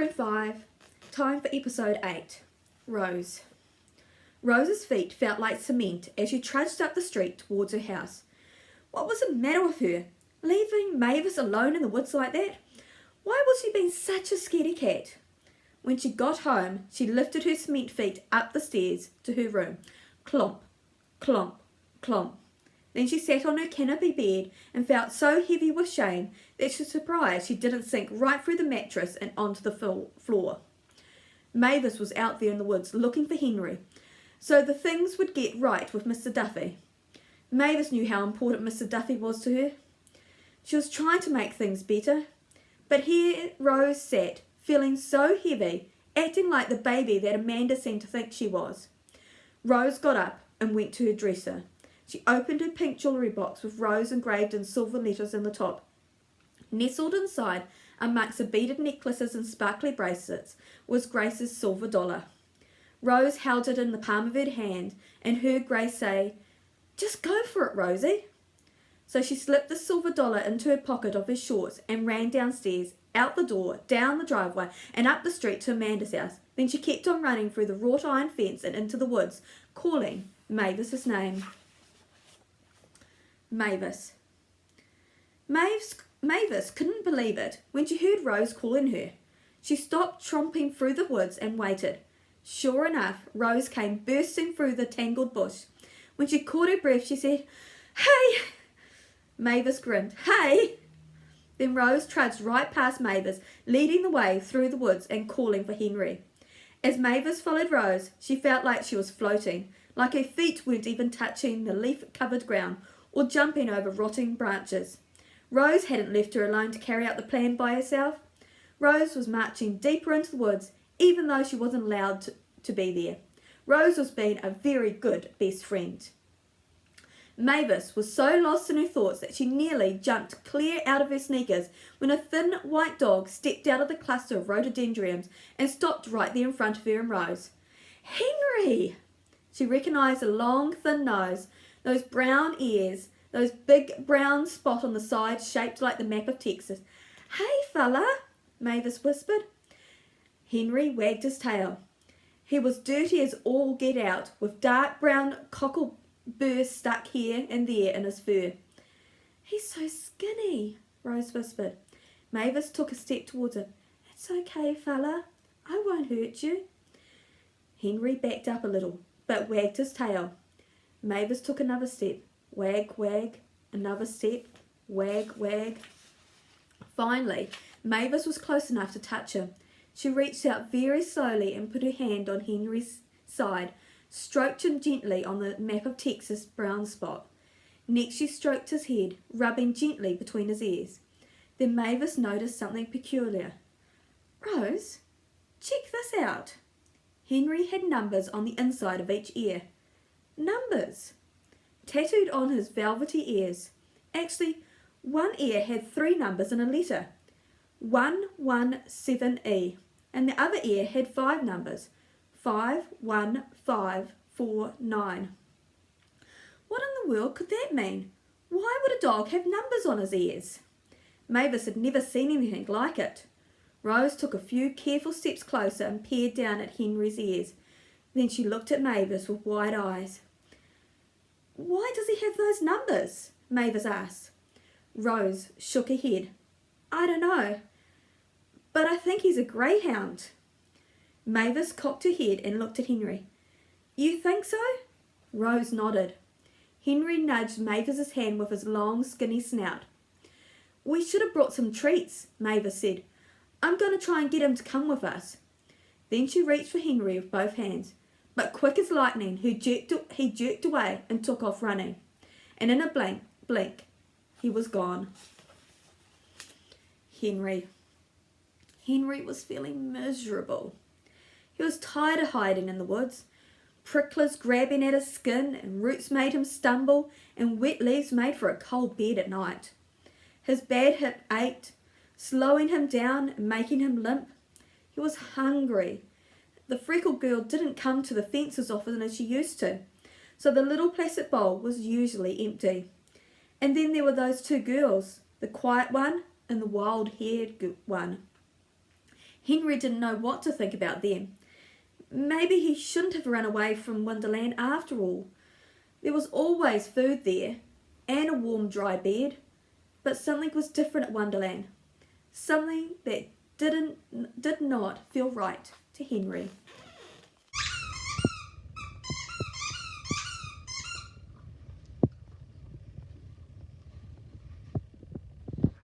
read 5. Time for episode 8. Rose. Rose's feet felt like cement as she trudged up the street towards her house. What was the matter with her? Leaving Mavis alone in the woods like that? Why was she being such a scaredy cat? When she got home, she lifted her cement feet up the stairs to her room. Clomp, clomp, clomp. Then she sat on her canopy bed and felt so heavy with shame that she was surprised she didn't sink right through the mattress and onto the floor. Mavis was out there in the woods looking for Henry, so the things would get right with Mr. Duffy. Mavis knew how important Mr. Duffy was to her. She was trying to make things better, but here Rose sat, feeling so heavy, acting like the baby that Amanda seemed to think she was. Rose got up and went to her dresser. She opened her pink jewellery box with rose engraved in silver letters in the top. Nestled inside, amongst the beaded necklaces and sparkly bracelets, was Grace's silver dollar. Rose held it in the palm of her hand and heard Grace say, "Just go for it, Rosie." So she slipped the silver dollar into her pocket of her shorts and ran downstairs, out the door, down the driveway, and up the street to Amanda's house. Then she kept on running through the wrought iron fence and into the woods, calling Mavis's name. Mavis. Mavis couldn't believe it when she heard Rose calling her. She stopped tromping through the woods and waited. Sure enough, Rose came bursting through the tangled bush. When she caught her breath, she said, "Hey!" Mavis grinned, "Hey!" Then Rose trudged right past Mavis, leading the way through the woods and calling for Henry. As Mavis followed Rose, she felt like she was floating, like her feet weren't even touching the leaf-covered ground or jumping over rotting branches. Rose hadn't left her alone to carry out the plan by herself. Rose was marching deeper into the woods, even though she wasn't allowed to be there. Rose was being a very good best friend. Mavis was so lost in her thoughts that she nearly jumped clear out of her sneakers when a thin white dog stepped out of the cluster of rhododendrons and stopped right there in front of her and Rose. "Henry!" She recognised a long, thin nose, those brown ears, those big brown spot on the side shaped like the map of Texas. "Hey, fella," Mavis whispered. Henry wagged his tail. He was dirty as all get out, with dark brown cockleburrs stuck here and there in his fur. "He's so skinny," Rose whispered. Mavis took a step towards him. "It's okay, fella. I won't hurt you." Henry backed up a little, but wagged his tail. Mavis took another step. Wag, wag, another step. Wag, wag. Finally, Mavis was close enough to touch him. She reached out very slowly and put her hand on Henry's side, stroked him gently on the map of Texas brown spot. Next she stroked his head, rubbing gently between his ears. Then Mavis noticed something peculiar. "Rose, check this out." Henry had numbers on the inside of each ear. Numbers! Tattooed on his velvety ears. Actually, one ear had 3 numbers and a letter. 117E. And the other ear had 5 numbers. 51549. What in the world could that mean? Why would a dog have numbers on his ears? Mavis had never seen anything like it. Rose took a few careful steps closer and peered down at Henry's ears. Then she looked at Mavis with wide eyes. "Why does he have those numbers?" Mavis asked. Rose shook her head. "I don't know, but I think he's a greyhound." Mavis cocked her head and looked at Henry. "You think so?" Rose nodded. Henry nudged Mavis's hand with his long, skinny snout. "We should have brought some treats," Mavis said. "I'm going to try and get him to come with us." Then she reached for Henry with both hands, but quick as lightning he jerked away and took off running. And in a blink, he was gone. Henry was feeling miserable. He was tired of hiding in the woods. Pricklers grabbing at his skin, and roots made him stumble, and wet leaves made for a cold bed at night. His bad hip ached, slowing him down and making him limp. He was hungry. The freckled girl didn't come to the fence as often as she used to, so the little plastic bowl was usually empty. And then there were those 2 girls, the quiet one and the wild-haired one. Henry didn't know what to think about them. Maybe he shouldn't have run away from Wonderland after all. There was always food there, and a warm dry bed. But something was different at Wonderland. Something that did not feel right to Henry.